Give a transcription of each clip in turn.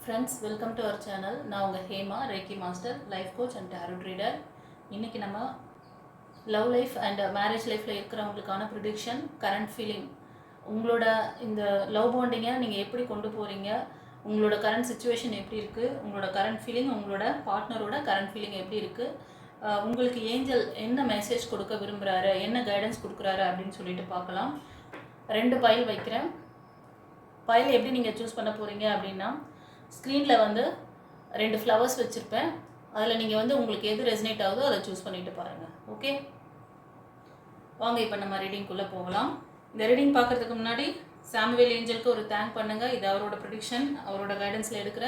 Friends, welcome to our channel. நான் உங்கள் Hema, reiki master, life coach and tarot reader. இன்றைக்கி நம்ம லவ் லைஃப் அண்ட் மேரேஜ் லைஃப்பில் இருக்கிறவங்களுக்கான prediction, current feeling, உங்களோட இந்த லவ் பாண்டிங்கை நீங்கள் எப்படி கொண்டு போகிறீங்க, உங்களோட கரண்ட் சுச்சுவேஷன் எப்படி இருக்குது, உங்களோட கரண்ட் ஃபீலிங், உங்களோட பார்ட்னரோட கரண்ட் ஃபீலிங் எப்படி இருக்குது, உங்களுக்கு ஏஞ்சல் என்ன மெசேஜ் கொடுக்க விரும்புகிறாரு, என்ன கைடன்ஸ் கொடுக்குறாரு அப்படின்னு சொல்லிட்டு பார்க்கலாம். 2 பைல் வைக்கிறேன். பைல் எப்படி நீங்கள் சூஸ் பண்ண போகிறீங்க அப்படின்னா, ஸ்க்ரீனில் வந்து 2 ஃப்ளவர்ஸ் வச்சுருப்பேன். அதில் நீங்கள் உங்களுக்கு எது ரெசனேட் ஆகுதோ அதை சூஸ் பண்ணிவிட்டு பாருங்கள். ஓகே, வாங்க இப்போ நம்ம ரீடிங்குள்ளே போகலாம். இந்த ரீடிங் பார்க்குறதுக்கு முன்னாடி சாமுவேல் ஏஞ்சலுக்கு ஒரு தேங்க் பண்ணுங்கள். இது அவரோட ப்ரிடிக்ஷன், அவரோட கைடன்ஸில் எடுக்கிற.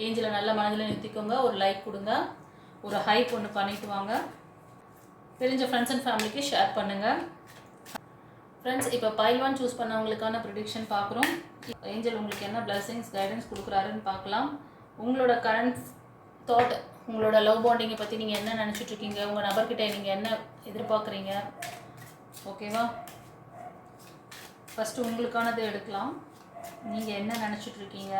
ஏஞ்சலை நல்ல மனதில் நிறுத்திக்கோங்க, ஒரு லைக் கொடுங்க, ஒரு ஹைப் ஒன்று பண்ணிட்டு வாங்க. தெரிஞ்ச ஃப்ரெண்ட்ஸ் அண்ட் ஃபேமிலிக்கு ஷேர் பண்ணுங்கள். ஃப்ரெண்ட்ஸ், இப்போ பைல் 1 சூஸ் பண்ணவங்களுக்கான ப்ரிடிக்ஷன் பார்க்குறோம். ஏஞ்சல் உங்களுக்கு என்ன பிளஸிங்ஸ், கைடன்ஸ் கொடுக்குறாருன்னு பார்க்கலாம். உங்களோட கரண்ட் தாட், உங்களோட லவ் பாண்டிங்கை பற்றி நீங்கள் என்ன நினச்சிட்ருக்கீங்க, உங்கள் நபர்கிட்ட நீங்கள் என்ன எதிர்பார்க்குறீங்க, ஓகேவா? ஃபஸ்ட்டு உங்களுக்கானது எடுக்கலாம். நீங்கள் என்ன நினச்சிட்ருக்கீங்க?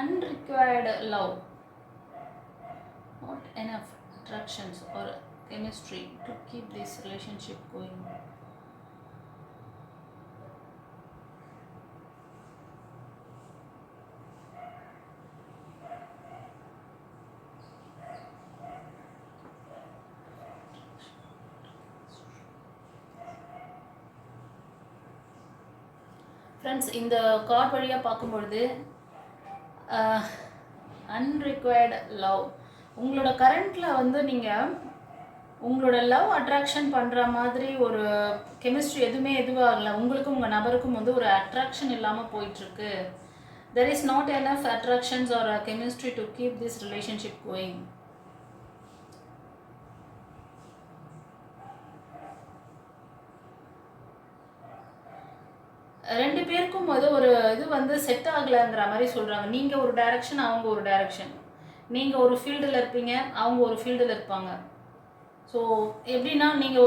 Unrequired love, not enough attractions or chemistry to keep this relationship going. Friends, இந்த கார்ட் வழியாக பார்க்கும்பொழுது அன்ரிக்வயர்டு லவ், உங்களோட கரண்ட்டில் நீங்கள் உங்களோட லவ் அட்ராக்ஷன் பண்ணுற மாதிரி ஒரு கெமிஸ்ட்ரி எதுவாகலை. உங்களுக்கும் உங்கள் நபருக்கும் ஒரு அட்ராக்ஷன் இல்லாமல் போயிட்டுருக்கு. There is not enough attractions R chemistry to keep this relationship going. ரெண்டு பேருக்கும் ஒரு இது செட் ஆகலைங்கிற மாதிரி சொல்கிறாங்க. நீங்கள் ஒரு டைரக்ஷன், அவங்க ஒரு டைரக்ஷன். நீங்கள் ஒரு ஃபீல்டில் இருப்பீங்க, அவங்க ஒரு ஃபீல்டில் இருப்பாங்க. ஸோ எப்படின்னா, நீங்கள்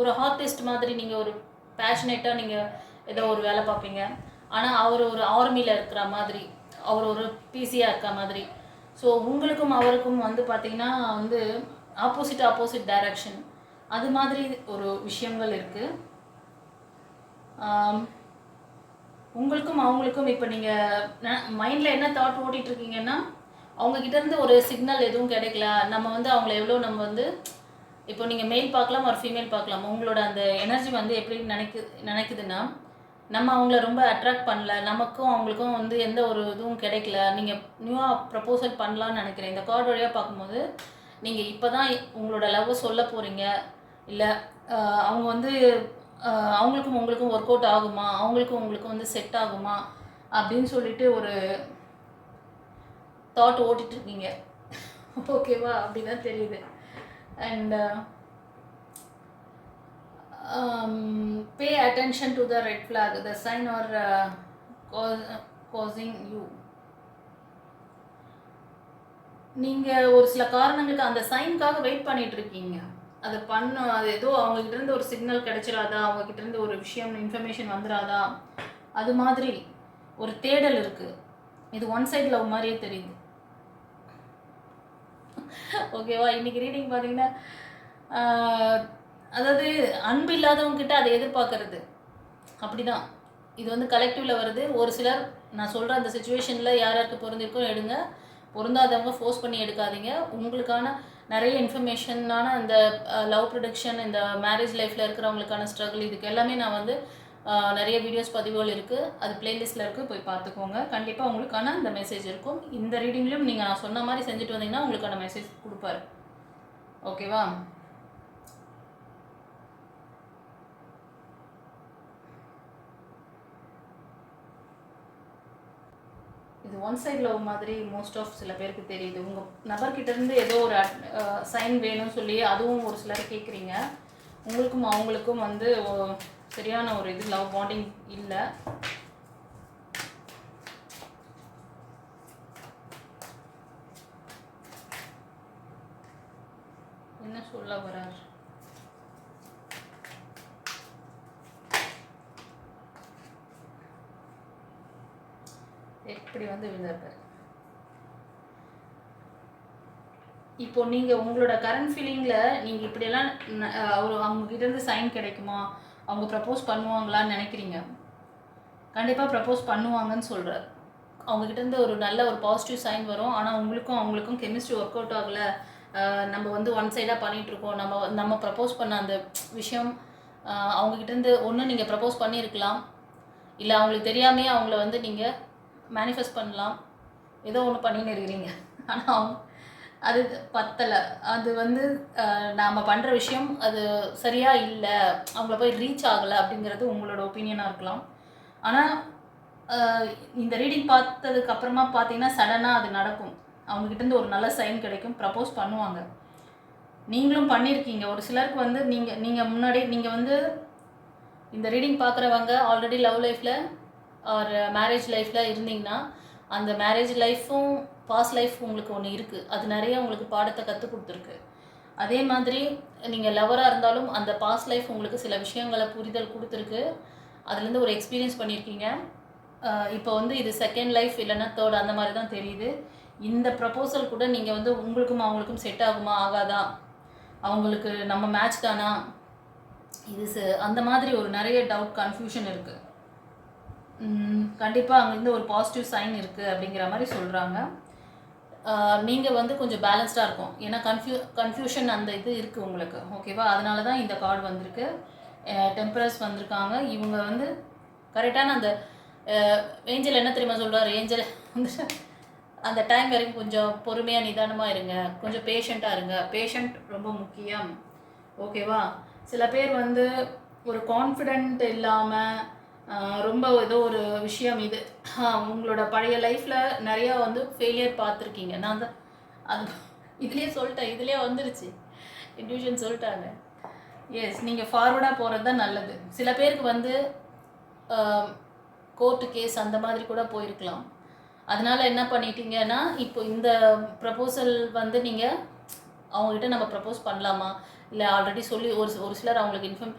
ஒரு ஆர்டிஸ்ட் மாதிரி, நீங்கள் ஒரு பேஷனேட்டாக நீங்கள் ஏதோ ஒரு வேலை பார்ப்பீங்க. ஆனால் அவர் ஒரு ஆர்மியில் இருக்கிற மாதிரி, அவர் ஒரு பிசியாக இருக்க மாதிரி. ஸோ உங்களுக்கும் அவருக்கும் பார்த்திங்கன்னா ஆப்போசிட் டைரக்ஷன், அது மாதிரி ஒரு விஷயங்கள் இருக்குது. உங்களுக்கும் அவங்களுக்கும் இப்போ நீங்கள் மைண்டில் என்ன தாட் ஓட்டிகிட்ருக்கீங்கன்னா, அவங்கக்கிட்டேருந்து ஒரு சிக்னல் எதுவும் கிடைக்கல. நம்ம அவங்கள எவ்வளோ நம்ம இப்போ நீங்கள் மேல் பார்க்கலாம், ஒரு ஃபீமேல் பார்க்கலாம். உங்களோட அந்த எனர்ஜி எப்படி நினைக்குதுன்னா, நம்ம அவங்கள ரொம்ப அட்ராக்ட் பண்ணல, நமக்கும் அவங்களுக்கும் எந்த ஒரு இதுவும் கிடைக்கல, நீங்கள் நியூவாக ப்ரப்போசல் பண்ணலான்னு நினைக்கிறேன். இந்த கார்டு வழியாக பார்க்கும்போது நீங்கள் இப்போ தான் உங்களோட லவ்வை சொல்ல போகிறீங்க. இல்லை அவங்க அவங்களுக்கும் உங்களுக்கும் ஒர்க் அவுட் ஆகுமா, அவங்களுக்கும் உங்களுக்கும் செட் ஆகுமா அப்படின்னு சொல்லிட்டு ஒரு தாட் ஓட்டிகிட்ருக்கீங்க. ஓகேவா? அப்படி தான் தெரியுது. And pay attention to the red flag, the sign are crossing you. நீங்கள் ஒரு சில காரணங்களுக்கு அந்த சைனுக்காக வெயிட் பண்ணிகிட்ருக்கீங்க. அது ஏதோ அவங்ககிட்டேருந்து ஒரு சிக்னல் கிடைச்சிடாதா, அவங்ககிட்டேருந்து ஒரு விஷயம் இன்ஃபர்மேஷன் வந்துடாதா, அது மாதிரி ஒரு தேடல் இருக்குது. இது ஒன் சைட் லவ் மாதிரியே தெரியுது. ஓகேவா? இன்றைக்கி ரீடிங் பார்த்தீங்கன்னா, அதாவது அன்பு இல்லாதவங்ககிட்ட அதை எதிர்பார்க்கறது அப்படி தான். இது கலெக்டிவில் வருது. ஒரு சிலர் நான் சொல்கிற அந்த சுச்சுவேஷனில் யாருக்கு பொருந்திருக்கோ எடுங்க, பொருந்தாதவங்க ஃபோர்ஸ் பண்ணி எடுக்காதீங்க. உங்களுக்கான நிறைய இன்ஃபர்மேஷனான அந்த லவ் ப்ரொடக்ஷன், இந்த மேரேஜ் லைஃப்பில் இருக்கிறவங்களுக்கான ஸ்ட்ரகிள், இதுக்கு எல்லாமே நான் நிறைய வீடியோஸ் பதிவுகள் இருக்குது. அது பிளேலிஸ்ட்டில் இருக்குது, போய் பார்த்துக்கோங்க. கண்டிப்பாக உங்களுக்கான அந்த மெசேஜ் இருக்கும். இந்த ரீடிங்லையும் நீங்கள் நான் சொன்ன மாதிரி செஞ்சுட்டு வந்தீங்கன்னா உங்களுக்கான மெசேஜ் கொடுப்பாரு. ஓகேவா? இது ஒன் சைட் லவ் மாதிரி மோஸ்ட் ஆஃப் சில பேருக்கு தெரியுது. உங்கள் நபர்கிட்டேருந்து ஏதோ ஒரு சைன் வேணும்னு சொல்லி அதுவும் ஒரு சிலர் கேட்குறீங்க. உங்களுக்கும் அவங்களுக்கும் சரியான ஒரு லவ் பாண்டிங் இல்லை. சொல்ல வரார்? எப்படி வந்து விழுந்தார்? இப்போ நீங்கள் உங்களோட கரண்ட் ஃபீலிங்கில் நீங்கள் இப்படியெல்லாம் அவங்கக்கிட்டேருந்து சைன் கிடைக்குமா, அவங்க ப்ரப்போஸ் பண்ணுவாங்களான்னு நினைக்கிறீங்க. கண்டிப்பாக ப்ரப்போஸ் பண்ணுவாங்கன்னு சொல்கிறார். அவங்கக்கிட்டேருந்து ஒரு நல்ல ஒரு பாசிட்டிவ் சைன் வரும். ஆனால் அவங்களுக்கும் கெமிஸ்ட்ரி ஒர்க் அவுட் ஆகலை, நம்ம வந்து ஒன் சைடாக பண்ணிகிட்ருக்கோம். நம்ம ப்ரப்போஸ் பண்ண அந்த விஷயம் அவங்கக்கிட்டேருந்து ஒன்று நீங்கள் ப்ரப்போஸ் பண்ணியிருக்கலாம், இல்லை அவங்களுக்கு தெரியாமையே அவங்கள வந்து நீங்கள் மேனிஃபெஸ்ட் பண்ணலாம். ஏதோ ஒன்று பண்ணின்னு இருக்கிறீங்க. ஆனால் அது பத்தலை. அது வந்து நாம் பண்ணுற விஷயம் அது சரியாக இல்லை, அவங்கள போய் ரீச் ஆகலை அப்படிங்கிறது உங்களோட ஒப்பீனியனாக இருக்கலாம். ஆனால் இந்த ரீடிங் பார்த்ததுக்கு அப்புறமா பார்த்தீங்கன்னா சடனாக அது நடக்கும். அவங்ககிட்டேருந்து ஒரு நல்ல சைன் கிடைக்கும், ப்ரப்போஸ் பண்ணுவாங்க. நீங்களும் பண்ணியிருக்கீங்க. ஒரு சிலருக்கு வந்து நீங்கள் முன்னாடி நீங்கள் வந்து இந்த ரீடிங் பார்க்குறவங்க ஆல்ரெடி லவ் லைஃப்பில் ஒரு மேரேஜ் லைஃப்பில் இருந்தீங்கன்னா அந்த மேரேஜ் லைஃப்பும் பாஸ்ட் லைஃப் உங்களுக்கு ஒன்று இருக்குது. அது நிறைய உங்களுக்கு பாடத்தை கற்றுக் கொடுத்துருக்கு. அதே மாதிரி நீங்கள் லவராக இருந்தாலும் அந்த பாஸ்ட் லைஃப் உங்களுக்கு சில விஷயங்களை புரிதல் கொடுத்துருக்கு. அதுலேருந்து ஒரு எக்ஸ்பீரியன்ஸ் பண்ணியிருக்கீங்க. இப்போ வந்து இது செகண்ட் லைஃப் இல்லைன்னா தேர்ட் அந்த மாதிரி தான் தெரியுது. இந்த ப்ரப்போசல் கூட நீங்கள் வந்து உங்களுக்கும் அவங்களுக்கும் செட் ஆகுமா ஆகாதா, அவங்களுக்கு நம்ம மேட்ச் தானா, இது அந்த மாதிரி ஒரு நிறைய டவுட் கன்ஃபியூஷன் இருக்குது. கண்டிப்பாக அங்கேருந்து ஒரு பாசிட்டிவ் சைன் இருக்குது அப்படிங்கிற மாதிரி சொல்கிறாங்க. நீங்கள் வந்து கொஞ்சம் பேலன்ஸ்டாக இருக்கும். ஏன்னா கன்ஃபியூஷன் அந்த இது இருக்குது உங்களுக்கு. ஓகேவா? அதனால தான் இந்த கார்டு வந்திருக்கு. டெம்பரஸ் வந்திருக்காங்க. இவங்க வந்து கரெக்டான அந்த ஏஞ்சல் என்ன தெரியுமா சொல்கிறார்? ஏஞ்சல் வந்து அந்த டைம் வரைக்கும் கொஞ்சம் பொறுமையாக நிதானமாக இருங்க, கொஞ்சம் பேஷண்ட்டாக இருங்க. பேஷண்ட் ரொம்ப முக்கியம். ஓகேவா? சில பேர் வந்து ஒரு கான்ஃபிடென்ட் இல்லாமல் ரொம்ப ஏதோ ஒரு விஷயம் இது உங்களோட பழைய லைஃப்பில் நிறையா வந்து ஃபெயிலியர் பார்த்துருக்கீங்க. நான் தான் அது இதுலேயே சொல்லிட்டேன், இதுலேயே வந்துருச்சு, இன்ட்யூஷன் சொல்லிட்டாங்க. எஸ், நீங்கள் ஃபார்வர்டாக போகிறது தான் நல்லது. சில பேருக்கு வந்து கோர்ட்டு கேஸ் அந்த மாதிரி கூட போயிருக்கலாம். அதனால் என்ன பண்ணிட்டீங்கன்னா இப்போ இந்த ப்ரப்போசல் வந்து நீங்கள் அவங்ககிட்ட நம்ம ப்ரப்போஸ் பண்ணலாமா, இல்லை ஆல்ரெடி சொல்லி ஒரு சிலர் அவங்களுக்கு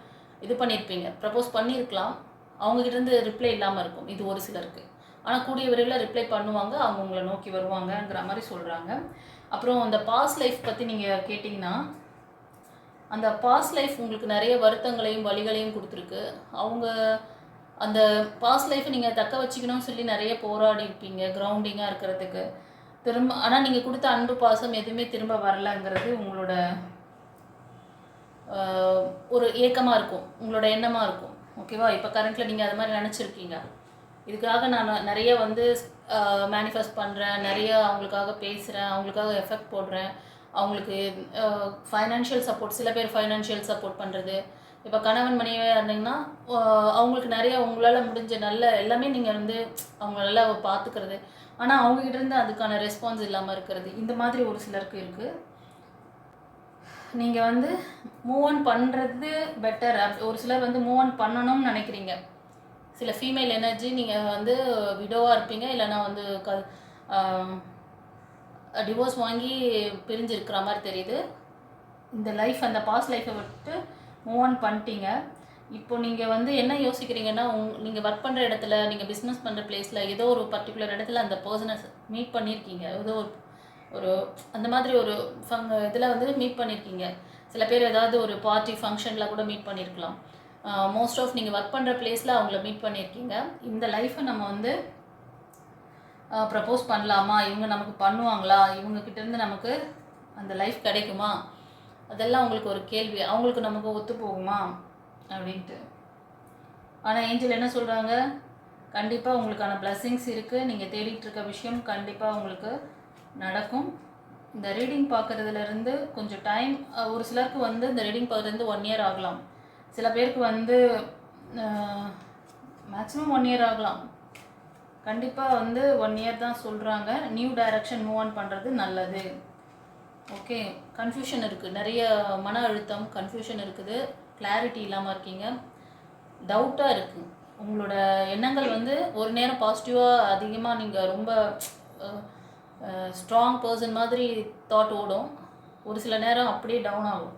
இது பண்ணியிருப்பீங்க, ப்ரப்போஸ் பண்ணியிருக்கலாம். அவங்ககிட்டேருந்து ரிப்ளை இல்லாமல் இருக்கும் இது ஒரு சிலருக்கு. ஆனால் கூடிய விரைவில் ரிப்ளை பண்ணுவாங்க, அவங்க உங்களை நோக்கி வருவாங்கங்கிற மாதிரி சொல்கிறாங்க. அப்புறம் அந்த பாஸ்ட் லைஃப் பற்றி நீங்கள் கேட்டிங்கன்னா, அந்த பாஸ்ட் லைஃப் உங்களுக்கு நிறைய வருத்தங்களையும் வலிகளையும் கொடுத்துருக்கு. அவங்க அந்த பாஸ்ட் லைஃப்பை நீங்கள் தக்க வச்சுக்கணும்னு சொல்லி நிறைய போராடி இருப்பீங்க கிரவுண்டிங்காக இருக்கிறதுக்கு. ஆனால் நீங்கள் கொடுத்த அன்பு பாசம் எதுவுமே திரும்ப வரலைங்கிறது உங்களோட ஒரு ஏக்கமாக இருக்கும், உங்களோட எண்ணமாக இருக்கும். ஓகேவா? இப்போ கரண்ட்டில் நீங்கள் அது மாதிரி நினச்சிருக்கீங்க. இதுக்காக நான் நிறைய வந்து மேனிஃபெஸ்ட் பண்ணுறேன், நிறைய அவங்களுக்காக பேசுகிறேன், அவங்களுக்காக எஃபெக்ட் போடுறேன். அவங்களுக்கு ஃபைனான்ஷியல் சப்போர்ட், சில பேர் ஃபைனான்ஷியல் சப்போர்ட் பண்ணுறது. இப்போ கணவன் மனைவியாக இருந்தீங்கன்னா அவங்களுக்கு நிறைய உங்களால் முடிஞ்ச நல்ல எல்லாமே நீங்கள் வந்து அவங்க நல்லா பார்த்துக்கிறது. ஆனால் அவங்ககிட்டேருந்து அதுக்கான ரெஸ்பான்ஸ் இல்லாமல் இருக்கிறது, இந்த மாதிரி ஒரு சிலருக்கு இருக்குது. நீங்கள் வந்து மூவ் ஆன் பண்ணுறது பெட்டர். ஒரு சிலர் வந்து மூவ் ஆன் பண்ணணும்னு நினைக்கிறீங்க. சில ஃபீமேல் எனர்ஜி நீங்கள் வந்து விடோவாக இருப்பீங்க, இல்லைனா வந்து டிவோர்ஸ் வாங்கி பிரிஞ்சிருக்கிற மாதிரி தெரியுது. இந்த லைஃப் அந்த பாஸ்ட் லைஃப்பை விட்டு மூவ் ஆன் பண்ணிட்டீங்க. இப்போ நீங்கள் வந்து என்ன யோசிக்கிறீங்கன்னா, நீங்கள் ஒர்க் பண்ணுற இடத்துல, நீங்கள் பிஸ்னஸ் பண்ணுற பிளேஸில் ஏதோ ஒரு பர்டிகுலர் இடத்துல அந்த பர்சனை மீட் பண்ணியிருக்கீங்க. ஏதோ ஒரு அந்த மாதிரி ஒரு இதில் வந்து மீட் பண்ணியிருக்கீங்க. சில பேர் ஏதாவது ஒரு பார்ட்டி ஃபங்க்ஷனில் கூட மீட் பண்ணியிருக்கலாம். மோஸ்ட் ஆஃப் நீங்கள் ஒர்க் பண்ணுற பிளேஸில் அவங்கள மீட் பண்ணியிருக்கீங்க. இந்த லைஃப்பை நம்ம வந்து ப்ரப்போஸ் பண்ணலாமா, இவங்க நமக்கு பண்ணுவாங்களா, இவங்கக்கிட்டேருந்து நமக்கு அந்த லைஃப் கிடைக்குமா, அதெல்லாம் அவங்களுக்கு ஒரு கேள்வி. அவங்களுக்கு நமக்கு ஒத்து போகுமா அப்படின்ட்டு. ஆனால் ஏஞ்சல் என்ன சொல்கிறாங்க, கண்டிப்பாக உங்களுக்கான பிளஸ்ஸிங்ஸ் இருக்குது. நீங்கள் தேடிட்டு இருக்க விஷயம் கண்டிப்பாக உங்களுக்கு நடக்கும். இந்த ரீடிங் பார்க்குறதுலேருந்து கொஞ்சம் டைம், ஒரு சிலருக்கு வந்து இந்த ரீடிங் பார்க்குறதுலேருந்து 1 year ஆகலாம். சில பேருக்கு வந்து மேக்ஸிமம் 1 year ஆகலாம். கண்டிப்பாக வந்து 1 year தான் சொல்கிறாங்க. நியூ டைரக்ஷன் மூவ் ஆன் பண்ணுறது நல்லது. ஓகே, கன்ஃபியூஷன் இருக்குது, நிறைய மன அழுத்தம், கன்ஃபியூஷன் இருக்குது, கிளாரிட்டி இல்லாமல் இருக்கீங்க, டவுட்டாக இருக்குது. உங்களோட எண்ணங்கள் வந்து ஒரு நேரம் பாசிட்டிவாக அதிகமாக நீங்கள் ரொம்ப ஸ்ட்ராங் பர்சன் மாதிரி தாட் ஓடும், ஒரு சில நேரம் அப்படியே டவுன் ஆகும்.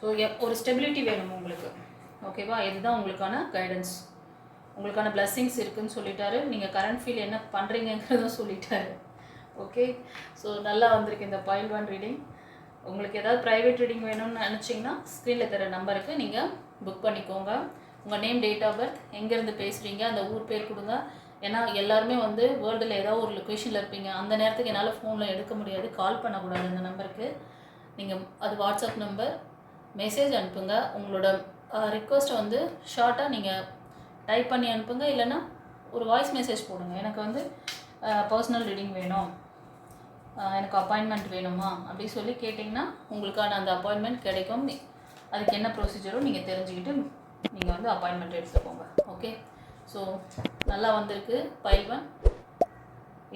ஸோ ஒரு ஸ்டெபிலிட்டி வேணும் உங்களுக்கு. ஓகேவா? இதுதான் உங்களுக்கான கைடன்ஸ். உங்களுக்கான பிளெஸ்ஸிங்ஸ் இருக்குதுன்னு சொல்லிட்டாரு. நீங்கள் கரண்ட் ஃபீல் என்ன பண்ணுறீங்கிறதும் சொல்லிட்டாரு. ஓகே, ஸோ நல்லா வந்திருக்கு இந்த பைல் 1 ரீடிங். உங்களுக்கு ஏதாவது ப்ரைவேட் ரீடிங் வேணும்னு நினச்சிங்கன்னா ஸ்க்ரீனில் தர நம்பருக்கு நீங்கள் புக் பண்ணிக்கோங்க. உங்கள் நேம், டேட் ஆஃப் பர்த், எங்கேருந்து பேசுகிறீங்க, அந்த ஊர் பேர் கொடுங்க. ஏன்னா எல்லாருமே வந்து வேர்ல்டில் ஏதாவது ஒரு லொக்கேஷனில் இருப்பீங்க. அந்த நேரத்துக்கு என்னால் ஃபோனில் எடுக்க முடியாது, கால் பண்ணக்கூடாது அந்த நம்பருக்கு. நீங்கள் அது வாட்ஸ்அப் நம்பர், மெசேஜ் அனுப்புங்க. உங்களோட ரிக்வஸ்ட்டை வந்து ஷார்ட்டாக நீங்கள் டைப் பண்ணி அனுப்புங்க, இல்லைன்னா ஒரு வாய்ஸ் மெசேஜ் போடுங்க. எனக்கு வந்து பர்சனல் ரீடிங் வேணும், எனக்கு அப்பாயின்மெண்ட் வேணுமா அப்படி சொல்லி கேட்டிங்கன்னா உங்களுக்கான அந்த அப்பாயின்மெண்ட் கிடைக்கும். அதுக்கு என்ன ப்ரொசீஜரோ நீங்கள் தெரிஞ்சுக்கிட்டு நீங்கள் வந்து அப்பாயின்மெண்ட் எடுத்துக்கோங்க. ஓகே, ஸோ நல்லா வந்திருக்கு பைல் 1.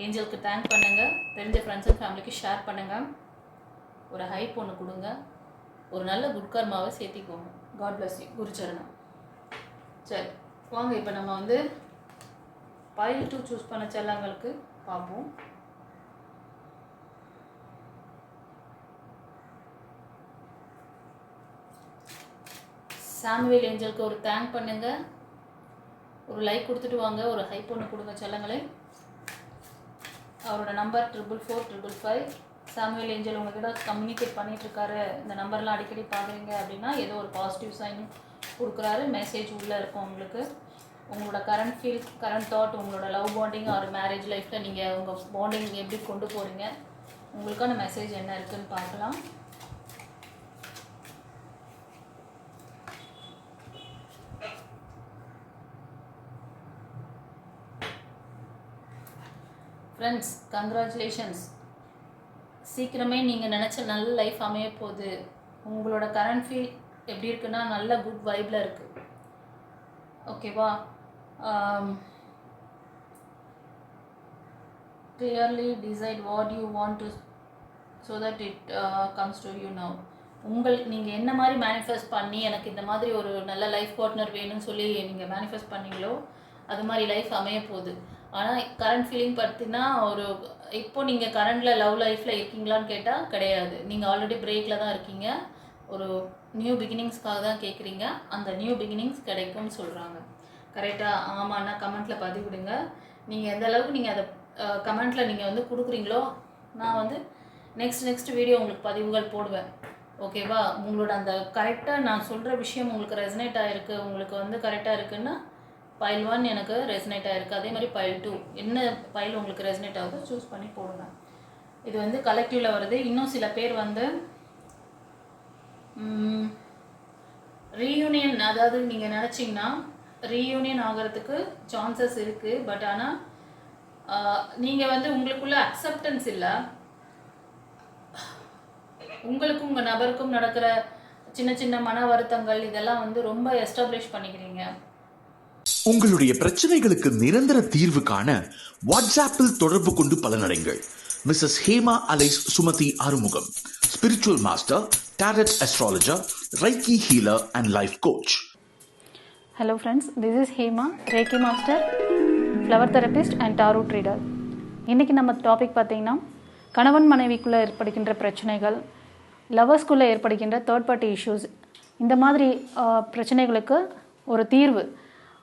ஏஞ்சலுக்கு தேங்க் பண்ணுங்கள், தெரிஞ்ச ஃப்ரெண்ட்ஸ் அண்ட் ஃபேமிலிக்கு ஷேர் பண்ணுங்கள், ஒரு ஹைப் ஒன்று கொடுங்க, ஒரு நல்ல குட் கர்மாவை சேர்த்திக்கோங்க. God bless you. குருச்சரணம். சரி வாங்க, இப்போ நம்ம வந்து பைல் 2 சூஸ் பண்ண செல்லங்களுக்கு பார்ப்போம். சாமுவேல் ஏஞ்சலுக்கு ஒரு தேங்க் பண்ணுங்கள், ஒரு லைக் கொடுத்துட்டு வாங்க, ஒரு ஹைப் ஒன்று கொடுங்க செல்லங்களே. அவரோட நம்பர் 44455. சாமுவேல் ஏஞ்சல் உங்ககிட்ட கம்யூனிகேட் பண்ணிகிட்ருக்காரு. இந்த நம்பர்லாம் அடிக்கடி பார்க்குறீங்க அப்படின்னா ஏதோ ஒரு பாசிட்டிவ் சைன் கொடுக்குறாரு. மெசேஜ் உள்ளே இருக்கும் உங்களுக்கு. உங்களோட கரண்ட் ஃபீல், கரண்ட் தாட், உங்களோட லவ் பாண்டிங் ஆர் மேரேஜ் லைஃப்பில் நீங்கள் உங்கள் பாண்டிங் எப்படி கொண்டு போகிறீங்க, உங்களுக்கான மெசேஜ் என்ன இருக்குதுன்னு பார்க்கலாம். Friends, congratulations. சீக்கிரமே நீங்கள் நினச்ச நல்ல லைஃப் அமைய போகுது. உங்களோட கரண்ட் ஃபீல் எப்படி இருக்குன்னா நல்ல குட் வைப்பில் இருக்குது. ஓகேவா? clearly decide what you want to so that it comes to you now. நீங்கள் என்ன மாதிரி மேனிஃபெஸ்ட் பண்ணி எனக்கு இந்த மாதிரி ஒரு நல்ல லைஃப் பார்ட்னர் வேணும்னு சொல்லி நீங்கள் மேனிஃபெஸ்ட் பண்ணீங்களோ அது மாதிரி லைஃப் அமைய போகுது. ஆனால் கரண்ட் ஃபீலிங் பார்த்தீங்கன்னா இப்போ நீங்கள் கரண்டில் லவ் லைஃப்பில் இருக்கீங்களான்னு கேட்டால் கிடையாது. நீங்கள் ஆல்ரெடி பிரேக்கில் தான் இருக்கீங்க. ஒரு நியூ பிகினிங்ஸ்க்காக தான் கேட்குறீங்க. அந்த நியூ பிகினிங்ஸ் கிடைக்கும்னு சொல்கிறாங்க. கரெக்டாக? ஆமாண்ணா கமெண்ட்டில் பதிவிடுங்க. நீங்கள் எந்த அளவுக்கு நீங்கள் அதை கமெண்ட்டில் நீங்கள் வந்து கொடுக்குறீங்களோ நான் வந்து நெக்ஸ்ட் வீடியோ உங்களுக்கு பதிவுகள் போடுவேன். ஓகேவா? உங்களோட அந்த கரெக்டாக நான் சொல்கிற விஷயம் உங்களுக்கு ரெசனேட் ஆகிருக்கு, உங்களுக்கு வந்து கரெக்டாக இருக்குன்னா பைல் 1 எனக்கு ரெசனேட் ஆகிருக்கு. அதே மாதிரி பைல் 2 என்ன பைல் உங்களுக்கு ரெசனேட் ஆகுதோ சூஸ் பண்ணி போடுங்க. இது வந்து கலெக்டிவில் வருது. இன்னும் சில பேர் வந்து ரீயூனியன், அதாவது நீங்கள் நினச்சிங்கன்னா ரீயூனியன் ஆகிறதுக்கு சான்சஸ் இருக்குது. பட் ஆனால் நீங்கள் வந்து உங்களுக்குள்ள அக்செப்டன்ஸ் இல்லை. உங்களுக்கும் உங்கள் நபருக்கும் நடக்கிற சின்ன சின்ன மன வருத்தங்கள் இதெல்லாம் வந்து ரொம்ப எஸ்டாப்ளிஷ் பண்ணிக்கிறீங்க. உங்களுடைய பிரச்சனைகளுக்கு நிரந்தர தீர்வு காண வாட்ஸ்அப்பில் தொடர்பு கொண்டு பலனடைங்கள். Mrs Hema alias Sumathi Arumugam, spiritual master, tarot astrologer, reiki healer and life coach. Hello friends, this is Hema, reiki master, flower therapist and tarot reader. இன்றைக்கி நம்ம டாபிக் பார்த்திங்கன்னா கணவன் மனைவிக்குள்ளே ஏற்படுகின்ற பிரச்சனைகள், லவர்ஸ்குள்ளே ஏற்படுகின்ற தேர்ட் பார்ட்டி இஷ்யூஸ், இந்த மாதிரி பிரச்சனைகளுக்கு ஒரு தீர்வு.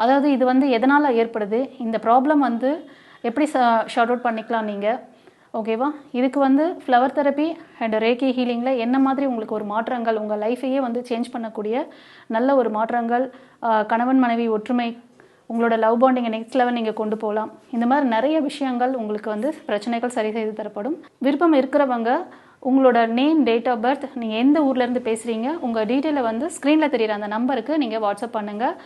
அதாவது இது வந்து எதனால் ஏற்படுது, இந்த ப்ராப்ளம் வந்து எப்படி ஷார்ட் அவுட் பண்ணிக்கலாம் நீங்கள். ஓகேவா? இதுக்கு வந்து ஃப்ளவர் தெரப்பி அண்ட் ரேக்கி ஹீலிங்கில் என்ன மாதிரி உங்களுக்கு ஒரு மாற்றங்கள், உங்கள் லைஃபையே வந்து சேஞ்ச் பண்ணக்கூடிய நல்ல ஒரு மாற்றங்கள், கணவன் மனைவி ஒற்றுமை, உங்களோட லவ் பாண்டிங்கை நெக்ஸ்ட் லெவல் நீங்கள் கொண்டு போகலாம். இந்த மாதிரி நிறைய விஷயங்கள் உங்களுக்கு வந்து பிரச்சனைகள் சரி செய்து தரப்படும். விருப்பம் இருக்கிறவங்க உங்களோட நேம், டேட் ஆஃப் பர்த், நீங்கள் எந்த ஊர்லேருந்து பேசுகிறீங்க, உங்கள் டீட்டெயிலை வந்து ஸ்க்ரீனில் தெரிகிற அந்த நம்பருக்கு நீங்கள் வாட்ஸ்அப் பண்ணுங்கள்.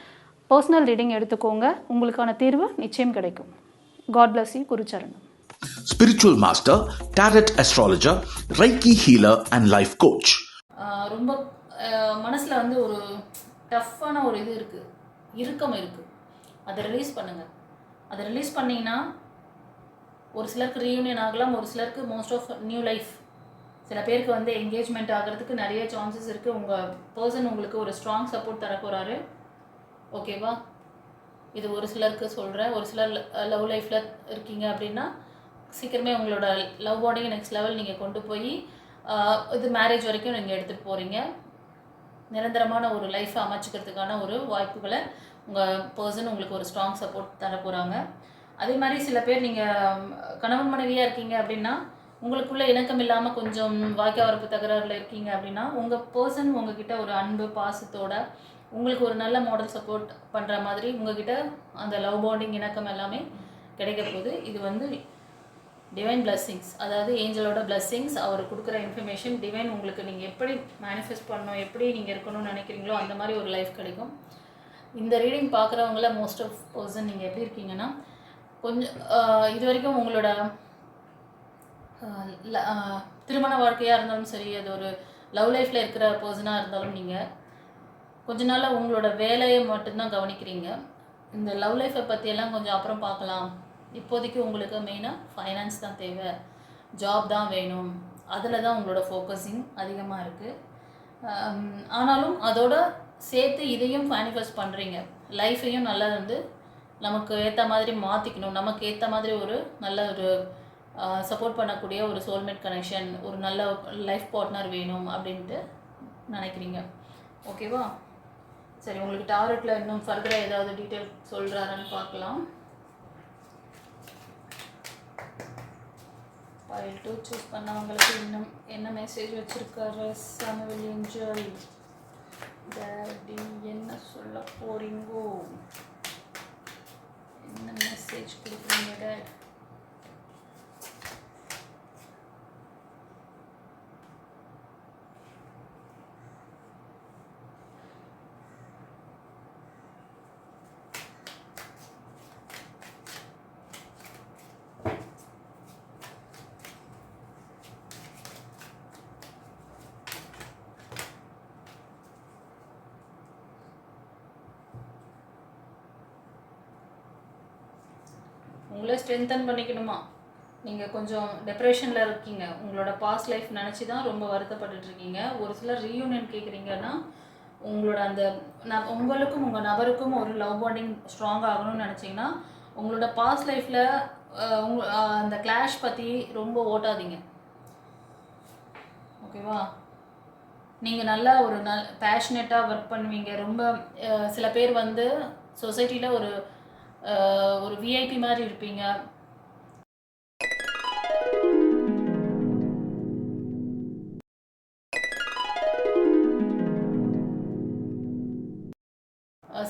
பர்சனல் ரீடிங் எடுத்துக்கோங்க. உங்களுக்கான தீர்வு நிச்சயம் கிடைக்கும். God bless you. குருச்சரணம். Spiritual master, tarot astrologer, reiki healer and life coach. ரொம்ப மனசில் வந்து ஒரு டஃப்பான ஒரு இது இருக்குது, இறுக்கம் இருக்குது. அதை ரிலீஸ் பண்ணுங்கள். அதை ரிலீஸ் பண்ணிங்கன்னா ஒரு சிலருக்கு ரீயூனியன் ஆகலாம், ஒரு சிலருக்கு மோஸ்ட் ஆஃப் நியூ லைஃப். சில பேருக்கு வந்து என்கேஜ்மெண்ட் ஆகிறதுக்கு நிறைய சான்சஸ் இருக்குது. உங்கள் பர்சன் உங்களுக்கு ஒரு ஸ்ட்ராங் சப்போர்ட் தர போகிறாரு. ஓகேவா? இது ஒரு சிலருக்கு சொல்கிறேன். ஒரு சிலர் லவ் லைஃப்பில் இருக்கீங்க அப்படின்னா சீக்கிரமே உங்களோட லவ் பாண்டிங்கை நெக்ஸ்ட் லெவல் நீங்கள் கொண்டு போய் இது மேரேஜ் வரைக்கும் நீங்கள் எடுத்துகிட்டு போகிறீங்க. நிரந்தரமான ஒரு லைஃப்பை அமைச்சிக்கிறதுக்கான ஒரு வாய்ப்புகளை உங்கள் பர்சன் உங்களுக்கு ஒரு ஸ்ட்ராங் சப்போர்ட் தர போகிறாங்க. அதே மாதிரி சில பேர் நீங்கள் கணவன் மனைவியாக இருக்கீங்க அப்படின்னா உங்களுக்குள்ள இணக்கம் இல்லாமல் கொஞ்சம் வாய்க்கா வரப்பு தகராறில் இருக்கீங்க அப்படின்னா உங்கள் பர்சன் உங்ககிட்ட ஒரு அன்பு பாசத்தோட உங்களுக்கு ஒரு நல்ல மாடல் சப்போர்ட் பண்ணுற மாதிரி உங்ககிட்ட அந்த லவ் பாண்டிங் இணக்கம் எல்லாமே கிடைக்க போகுது. இது வந்து டிவைன் பிளெஸ்ஸிங்ஸ், அதாவது ஏஞ்சலோட பிளெஸ்ஸிங்ஸ், அவர் கொடுக்குற இன்ஃபர்மேஷன் டிவைன் உங்களுக்கு நீங்கள் எப்படி மேனிஃபெஸ்ட் பண்ணணும், எப்படி நீங்கள் இருக்கணும்னு நினைக்கிறீங்களோ அந்த மாதிரி ஒரு லைஃப் கிடைக்கும். இந்த ரீடிங் பார்க்குறவங்கள மோஸ்ட் ஆஃப் பர்சன் நீங்கள் எப்படி இருக்கீங்கன்னா கொஞ்சம் இது வரைக்கும் உங்களோட திருமண வாழ்க்கையாக இருந்தாலும் சரி, அது ஒரு லவ் லைஃப்பில் இருக்கிற பர்சனாக இருந்தாலும் நீங்கள் கொஞ்ச நாள் உங்களோட வேலையை மட்டும்தான் கவனிக்கிறீங்க. இந்த லவ் லைஃப்பை பற்றியெல்லாம் கொஞ்சம் அப்புறம் பார்க்கலாம். இப்போதைக்கு உங்களுக்கு மெயினாக ஃபைனான்ஸ் தான் தேவை, ஜாப் தான் வேணும், அதில் தான் உங்களோட ஃபோக்கஸிங் அதிகமாக இருக்குது. ஆனாலும் அதோட சேர்த்து இதையும் மேனிஃபெஸ்ட் பண்ணுறீங்க. லைஃப்பையும் நல்லா வந்து நமக்கு ஏற்ற மாதிரி மாற்றிக்கணும், நமக்கு ஏற்ற மாதிரி ஒரு நல்ல ஒரு சப்போர்ட் பண்ணக்கூடிய ஒரு சோல்மேட் கனெக்ஷன், ஒரு நல்ல லைஃப் பார்ட்னர் வேணும் அப்படின்ட்டு நினைக்கிறீங்க. ஓகேவா? சரி, உங்களுக்கு டாரட்டில் இன்னும் ஃபர்தராக ஏதாவது டீட்டெயில் சொல்கிறாருன்னு பார்க்கலாம். ஃபைல் 2 சூஸ் பண்ணவங்களுக்கு இன்னும் என்ன மெசேஜ் வச்சுருக்காரு சமவெளி என்ஜாய் டேடி, என்ன சொல்ல போகிறீங்கோ, என்ன மெசேஜ் கொடுக்குறீங்க டேட்? உங்களே ஸ்ட்ரென்தன் பண்ணிக்கணுமா? நீங்கள் கொஞ்சம் டிப்ரெஷனில் இருக்கீங்க, உங்களோட பாஸ்ட் லைஃப் நினச்சி தான் ரொம்ப வருத்தப்பட்டுட்ருக்கீங்க. ஒரு சிலர் ரீயூனியன் கேட்குறீங்கன்னா உங்களோட அந்த உங்களுக்கும் உங்கள் நபருக்கும் ஒரு லவ் பாண்டிங் ஸ்ட்ராங் ஆகணும்னு நினச்சிங்கன்னா உங்களோட பாஸ்ட் லைஃப்பில் அந்த கிளாஷ் பற்றி ரொம்ப ஓட்டாதீங்க. ஓகேவா? நீங்கள் நல்லா ஒரு பேஷனேட்டாக ஒர்க் பண்ணுவீங்க. ரொம்ப சில பேர் வந்து சொசைட்டியில் ஒரு விஐபி மாதிரி இருப்பீங்க.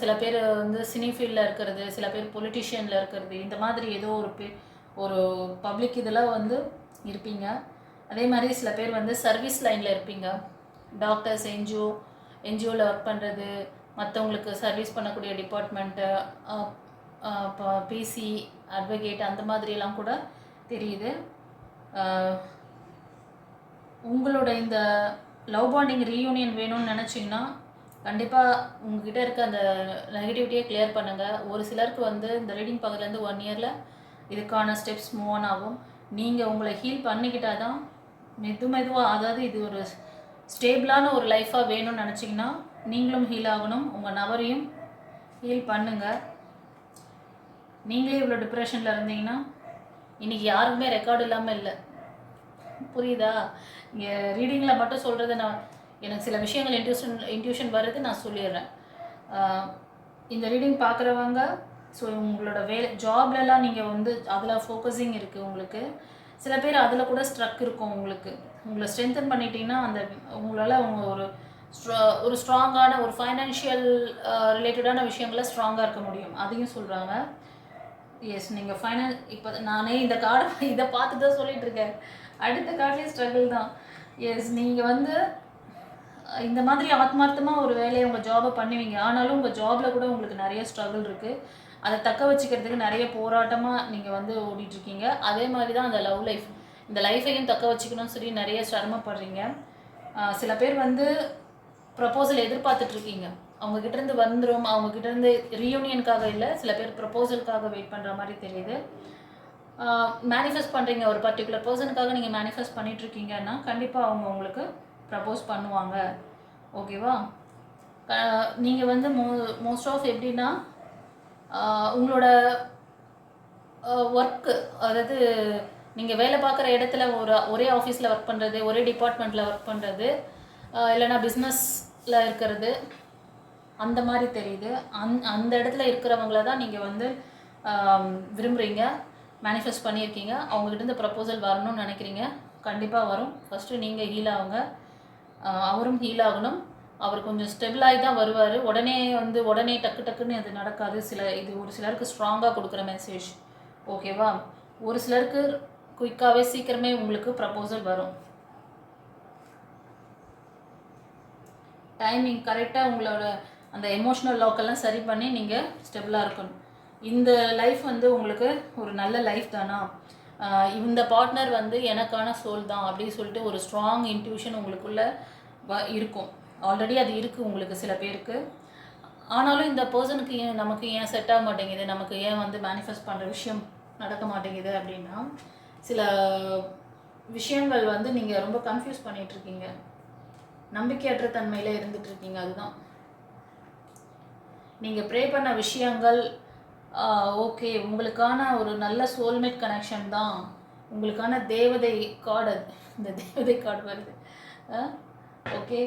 சில பேர் வந்து சினி ஃபீல்டில் இருக்கிறது, சில பேர் பொலிட்டிஷியனில் இருக்கிறது, இந்த மாதிரி ஏதோ ஒரு பப்ளிக் இதில் வந்து இருப்பீங்க. அதே மாதிரி சில பேர் வந்து சர்வீஸ் லைனில் இருப்பீங்க. டாக்டர்ஸ், என்ஜிஓவில் ஒர்க் பண்ணுறது, மற்றவங்களுக்கு சர்வீஸ் பண்ணக்கூடிய டிபார்ட்மெண்ட்டு, பிசி, அட்வொகேட், அந்த மாதிரிலாம் கூட தெரியுது. உங்களோட இந்த லவ் பாண்டிங் ரீயூனியன் வேணும்னு நினச்சிங்கன்னா கண்டிப்பாக உங்ககிட்ட இருக்க அந்த நெகட்டிவிட்டியை கிளியர் பண்ணுங்கள். ஒரு சிலருக்கு வந்து இந்த ரீடிங் பார்க்கறதுலேருந்து 1 இயரில் இதுக்கான ஸ்டெப்ஸ் மூவ் ஆன் ஆகும். நீங்கள் உங்களை ஹீல் பண்ணிக்கிட்டால் தான் மெதுவாக, அதாவது இது ஒரு ஸ்டேபிளான ஒரு லைஃப்பாக வேணும்னு நினச்சிங்கன்னா நீங்களும் ஹீல் ஆகணும், உங்கள் நபரையும் ஹீல் பண்ணுங்கள். நீங்களே இவ்வளோ டிப்ரெஷனில் இருந்தீங்கன்னா இன்றைக்கி யாருக்குமே ரெக்கார்டு இல்லாமல் இல்லை. புரியுதா? இங்கே ரீடிங்கில் மட்டும் சொல்கிறது, எனக்கு சில விஷயங்கள் இன்ட்யூஷன் வருது, நான் சொல்லிடுறேன். இந்த ரீடிங் பார்க்குறவங்க ஸோ உங்களோட ஜாப்லலாம் நீங்கள் வந்து அதில் ஃபோக்கஸிங் இருக்குது உங்களுக்கு. சில பேர் அதில் கூட ஸ்ட்ரக் இருக்கும். உங்களை ஸ்ட்ரென்தன் பண்ணிட்டீங்கன்னா உங்களால் ஒரு ஸ்ட்ராங்கான ஒரு ஃபைனான்ஷியல் ரிலேட்டடான விஷயங்களில் ஸ்ட்ராங்காக இருக்க முடியும். அதையும் சொல்கிறாங்க. எஸ், நீங்கள் இப்போ நானே இந்த கார்டை இதை பார்த்து தான் சொல்லிகிட்டு இருக்கேன். அடுத்த கார்ட்லேயே ஸ்ட்ரகிள் தான். எஸ், நீங்கள் வந்து இந்த மாதிரி ஆத்மார்த்தமாக ஒரு வேலையை உங்கள் ஜாபை பண்ணுவீங்க. ஆனாலும் உங்கள் ஜாபில் கூட உங்களுக்கு நிறைய ஸ்ட்ரகிள் இருக்குது. அதை தக்க வச்சுக்கிறதுக்கு நிறைய போராட்டமாக நீங்கள் வந்து ஓடிட்டுருக்கீங்க. அதே மாதிரி தான் அந்த லவ் லைஃப், இந்த லைஃபையும் தக்க வச்சுக்கணும்னு சொல்லி நிறைய சிரமப்படுறீங்க. சில பேர் வந்து ப்ரப்போசல் எதிர்பார்த்துட்ருக்கீங்க. அவங்கக்கிட்டேருந்து வந்துடும், அவங்கக்கிட்டேருந்து ரீயூனியனுக்காக இல்லை, சில பேர் ப்ரப்போசலுக்காக வெயிட் பண்ணுற மாதிரி தெரியுது. மேனிஃபெஸ்ட் பண்ணுறீங்க, ஒரு பர்டிகுலர் பர்சனுக்காக நீங்கள் மேனிஃபெஸ்ட் பண்ணிகிட்ருக்கீங்கன்னா கண்டிப்பாக அவங்க உங்களுக்கு ப்ரப்போஸ் பண்ணுவாங்க. ஓகேவா? நீங்கள் வந்து மோஸ்ட் ஆஃப் எப்படின்னா உங்களோட ஒர்க்கு, அதாவது நீங்கள் வேலை பார்க்குற இடத்துல ஒரே ஆஃபீஸில் ஒர்க் பண்ணுறது, ஒரே டிபார்ட்மெண்ட்டில் ஒர்க் பண்ணுறது, இல்லைனா பிஸ்னஸ் இருக்கிறது அந்த மாதிரி தெரியுது. அந்த இடத்துல இருக்கிறவங்கள தான் நீங்கள் வந்து விரும்புகிறீங்க, மேனிஃபெஸ்ட் பண்ணியிருக்கீங்க. அவங்ககிட்ட ப்ரப்போசல் வரணும்னு நினைக்கிறீங்க. கண்டிப்பாக வரும். ஃபஸ்ட்டு நீங்கள் ஹீல் ஆகுங்க, அவரும் ஹீல் ஆகணும். அவர் கொஞ்சம் ஸ்டெபிளாகி தான் வருவார். உடனே டக்கு டக்குன்னு அது நடக்காது. இது ஒரு சிலருக்கு ஸ்ட்ராங்காக கொடுக்குற மெசேஜ், ஓகேவா? ஒரு சிலருக்கு குயிக்காகவே சீக்கிரமே உங்களுக்கு ப்ரப்போசல் வரும். டைமிங் கரெக்டாக உங்களோட அந்த எமோஷ்னல் லாக்கெல்லாம் சரி பண்ணி நீங்கள் ஸ்டெபிளாக இருக்கணும். இந்த லைஃப் வந்து உங்களுக்கு ஒரு நல்ல லைஃப் தானா, இந்த பார்ட்னர் வந்து எனக்கான சோல் தான் அப்படின்னு சொல்லிட்டு ஒரு ஸ்ட்ராங் இன்ட்யூஷன் உங்களுக்குள்ளே இருக்கும். ஆல்ரெடி அது இருக்குது உங்களுக்கு சில பேருக்கு. ஆனாலும் இந்த பர்சனுக்கு நமக்கு ஏன் செட் ஆக மாட்டேங்குது, நமக்கு ஏன் வந்து மேனிஃபெஸ்ட் பண்ணுற விஷயம் நடக்க மாட்டேங்குது அப்படின்னா, சில விஷயங்கள் வந்து நீங்கள் ரொம்ப கன்ஃபியூஸ் பண்ணிகிட்ருக்கீங்க, நம்பிக்கையற்ற தன்மையில் இருந்துகிட்ருக்கீங்க. அதுதான் நீங்கள் ப்ரே பண்ண விஷயங்கள் ஓகே, உங்களுக்கான ஒரு நல்ல சோல்மேட் கனெக்ஷன் தான், உங்களுக்கான தேவதை கார்டு, இந்த தேவதை கார்டு வருது. ஓகே,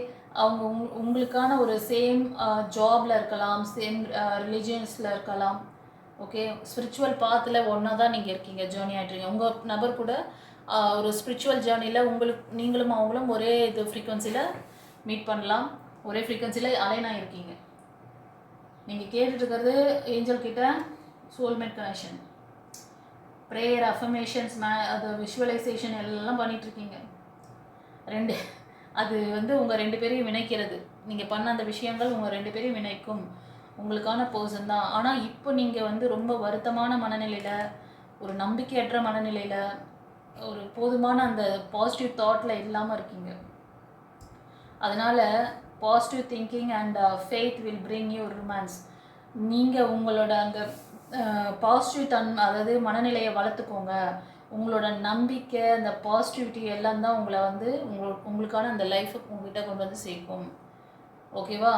அவங்க உங்களுக்கான ஒரு சேம் ஜாபில் இருக்கலாம், சேம் ரிலிஜியன்ஸில் இருக்கலாம். ஓகே, ஸ்பிரிச்சுவல் பாத்தில் ஒன்றா தான் நீங்கள் இருக்கீங்க, ஜேர்னி ஆகிட்ருக்கீங்க. உங்கள் நபர் கூட ஒரு ஸ்பிரிச்சுவல் ஜேர்னியில் நீங்களும் அவங்களும் ஒரே இது ஃப்ரீக்வன்சியில் மீட் பண்ணலாம், ஒரே ஃப்ரீக்வன்சியில் அலைனாக இருக்கீங்க. நீங்கள் கேட்டுட்ருக்கிறது ஏஞ்சல் கிட்ட சோல்மேட் கனெக்ஷன், ப்ரேயர், அஃபர்மேஷன்ஸ், அது விஷுவலைசேஷன் எல்லாம் பண்ணிகிட்ருக்கீங்க. அது வந்து உங்கள் 2 பேரையும் இணைக்கிறது. நீங்கள் பண்ண அந்த விஷயங்கள் உங்கள் 2 பேரையும் இணைக்கும், உங்களுக்கான பர்சன் தான். ஆனால் இப்போ நீங்கள் வந்து ரொம்ப வருத்தமான மனநிலையில், ஒரு நம்பிக்கையற்ற மனநிலையில், ஒரு போதுமான அந்த பாசிட்டிவ் தாட்டில் இல்லாமல் இருக்கீங்க. அதனால் positive thinking and faith will bring you romance. நீங்கள் உங்களோட அந்த பாசிட்டிவ் அதாவது மனநிலையை வளர்த்துக்கோங்க. உங்களோட நம்பிக்கை, அந்த பாசிட்டிவிட்டி எல்லாம் தான் உங்களை வந்து உங்களுக்கான அந்த லைஃபை உங்ககிட்ட கொண்டு வந்து சேர்க்கும், ஓகேவா?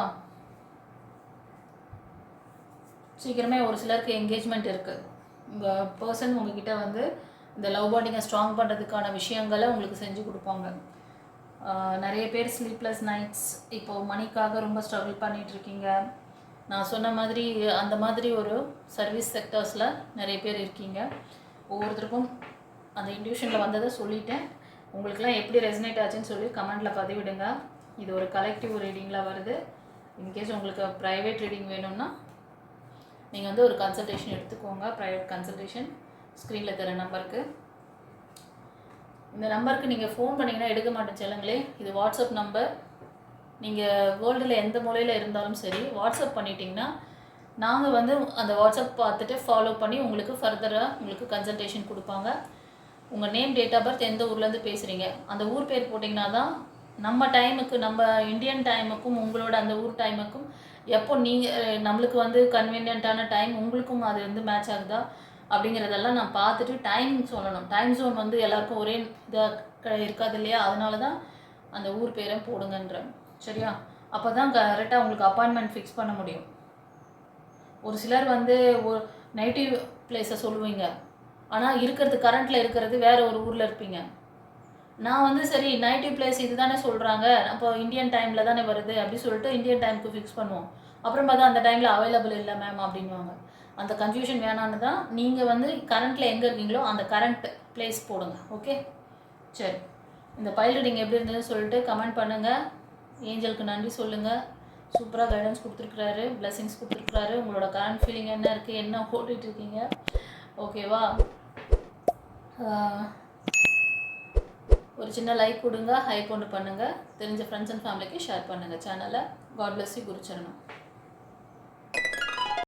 சீக்கிரமே ஒரு சிலருக்கு என்கேஜ்மெண்ட் இருக்குது. உங்கள் பர்சன் உங்ககிட்ட வந்து இந்த லவ் பாண்டிங்கை ஸ்ட்ராங் பண்ணுறதுக்கான விஷயங்களை உங்களுக்கு செஞ்சு கொடுப்பாங்க. நிறைய பேர் ஸ்லீப்லெஸ் நைட்ஸ், இப்போது மணிக்காக ரொம்ப ஸ்ட்ரகிள் பண்ணிகிட்ருக்கீங்க. நான் சொன்ன மாதிரி அந்த மாதிரி ஒரு சர்வீஸ் செக்டர்ஸில் நிறைய பேர் இருக்கீங்க. ஒவ்வொருத்தருக்கும் அந்த இன்ட்யூஷனில் வந்ததை சொல்லிட்டேன். உங்களுக்குலாம் எப்படி ரெசனேட் ஆச்சுன்னு சொல்லி கமெண்ட்டில் பதிவிடுங்க. இது ஒரு கலெக்டிவ் ரீடிங்கில் வருது. இன்கேஸ் உங்களுக்கு ப்ரைவேட் ரீடிங் வேணும்னா நீங்கள் வந்து ஒரு கன்சல்டேஷன் எடுத்துக்கோங்க, ப்ரைவேட் கன்சல்டேஷன். ஸ்க்ரீனில் தர நம்பருக்கு, இந்த நம்பருக்கு நீங்கள் ஃபோன் பண்ணிங்கன்னா எடுக்க மாட்டேன் செல்லுங்களே. இது வாட்ஸ்அப் நம்பர். நீங்கள் வேர்ல்டில் எந்த மூலையில் இருந்தாலும் சரி வாட்ஸ்அப் பண்ணிட்டீங்கன்னா நாங்கள் வந்து அந்த வாட்ஸ்அப் பார்த்துட்டு ஃபாலோ பண்ணி உங்களுக்கு ஃபர்தராக உங்களுக்கு கன்சல்டேஷன் கொடுப்பாங்க. உங்கள் நேம், டேட் ஆஃப் பர்த், எந்த ஊர்லேருந்து பேசுகிறீங்க, அந்த ஊர் பேர் போட்டிங்கன்னா தான் நம்ம டைமுக்கு, நம்ம இந்தியன் டைமுக்கும் உங்களோட அந்த ஊர் டைமுக்கும் எப்போ நீங்கள் நம்மளுக்கு வந்து கன்வீனியண்ட்டான டைம் உங்களுக்கும் அது வந்து மேட்ச் ஆகுதா அப்படிங்கிறதெல்லாம் நான் பார்த்துட்டு டைம் சொல்லணும். டைம் ஜோன் வந்து எல்லாருக்கும் ஒரே இதாக இருக்காது இல்லையா? அதனால தான் அந்த ஊர் பேரை போடுங்கன்ற, சரியா? அப்போ தான் கரெக்டாக உங்களுக்கு அப்பாயின்மெண்ட் ஃபிக்ஸ் பண்ண முடியும். ஒரு சிலர் வந்து ஒரு நெகட்டிவ் பிளேஸை சொல்லுவீங்க, ஆனால் கரண்ட்டில் இருக்கிறது வேறு ஒரு ஊரில் இருப்பீங்க. நான் வந்து சரி நெகட்டிவ் பிளேஸ் இது தானே சொல்கிறாங்க, அப்போ இந்தியன் டைமில் தானே வருது அப்படி சொல்லிட்டு இந்தியன் டைமுக்கு ஃபிக்ஸ் பண்ணுவோம். அப்புறம் பார்த்தா அந்த டைமில் அவைலபிள் இல்லை மேம் அப்படின்வாங்க. அந்த கன்ஃபியூஷன் வேணான்னு தான் நீங்கள் வந்து கரண்ட்டில் எங்கே இருக்கீங்களோ அந்த கரண்ட் பிளேஸ் போடுங்க, ஓகே? சரி, இந்த பைல் ரீடிங் எப்படி இருந்ததுன்னு சொல்லிட்டு கமெண்ட் பண்ணுங்கள். ஏஞ்சலுக்கு நன்றி சொல்லுங்கள். சூப்பராக கைடன்ஸ் கொடுத்துருக்குறாரு, பிளெஸிங்ஸ் கொடுத்துருக்குறாரு. உங்களோட கரண்ட் ஃபீலிங் என்ன இருக்குது, என்ன ஓட்டிகிட்ருக்கீங்க, ஓகேவா? ஒரு சின்ன லைக் கொடுங்க, ஹைப் ஒன்று பண்ணுங்கள், தெரிஞ்ச ஃப்ரெண்ட்ஸ் அண்ட் ஃபேமிலிக்கு ஷேர் பண்ணுங்கள் சேனலை. God bless you. குருச்சரணம்.